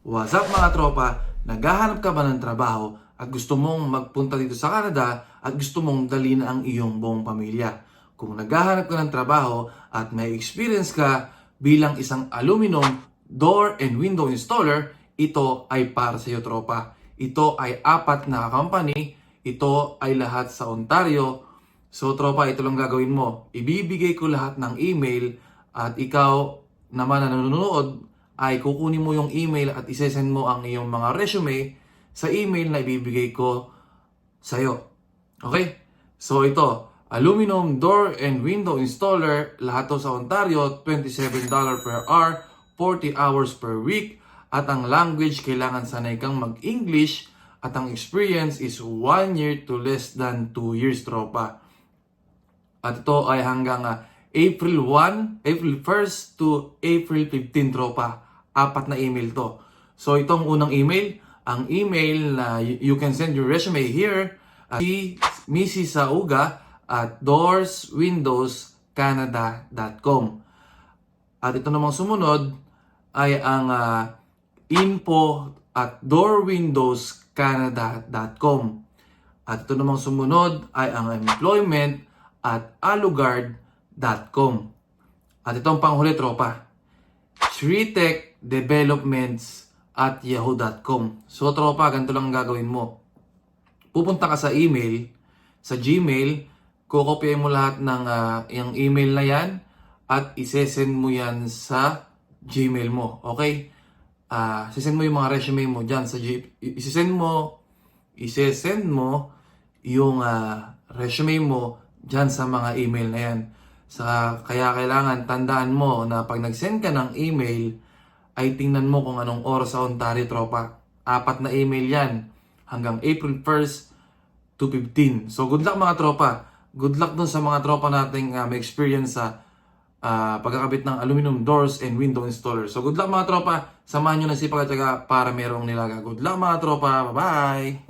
What's up mga tropa? Naghahanap ka ba ng trabaho at gusto mong magpunta dito sa Canada at gusto mong dalhin ang iyong buong pamilya? Kung naghahanap ka ng trabaho at may experience ka bilang isang aluminum door and window installer, ito ay para sa iyo tropa. Ito ay 4 na company, ito ay lahat sa Ontario. So tropa, ito lang gagawin mo. Ibibigay ko lahat ng email at ikaw naman na nanonood ay kukunin mo yung email at isesend mo ang iyong mga resume sa email na ibibigay ko sa'yo. Okay? So ito, aluminum door and window installer, lahat to sa Ontario, $27 per hour, 40 hours per week, at ang language, kailangan sanay kang mag-English, at ang experience is 1 year to less than 2 years, tropa. At ito ay hanggang April 1st to April 15, tropa. 4 na email to. So itong unang email, ang email na you can send your resume here, si Mrs. Sauga at doorswindowscanada.com. At ito namang sumunod ay ang info at doorwindowscanada.com. At ito namang sumunod ay ang employment at alugard.com. At itong panghuli, tropa, Shritech Developments at yahoo.com. So tropa, ganito lang gagawin mo. Pupunta ka sa email, sa Gmail, kukopyahin mo lahat ng yung email na yan at isesend mo yan sa Gmail mo. Okay? Isesend mo yung mga resume mo dyan sa isesend mo yung resume mo dyan sa mga email na yan. Kaya kailangan tandaan mo na pag nag-send ka ng email, ay tingnan mo kung anong oras sa Ontario, tropa. 4 na email yan hanggang April 1st to 15. So good luck mga tropa. Good luck dun sa mga tropa nating may experience sa pagkakabit ng aluminum doors and window installer. So good luck mga tropa. Samahan nyo ng sipag at syaga para merong nilaga. Good luck mga tropa. Bye-bye!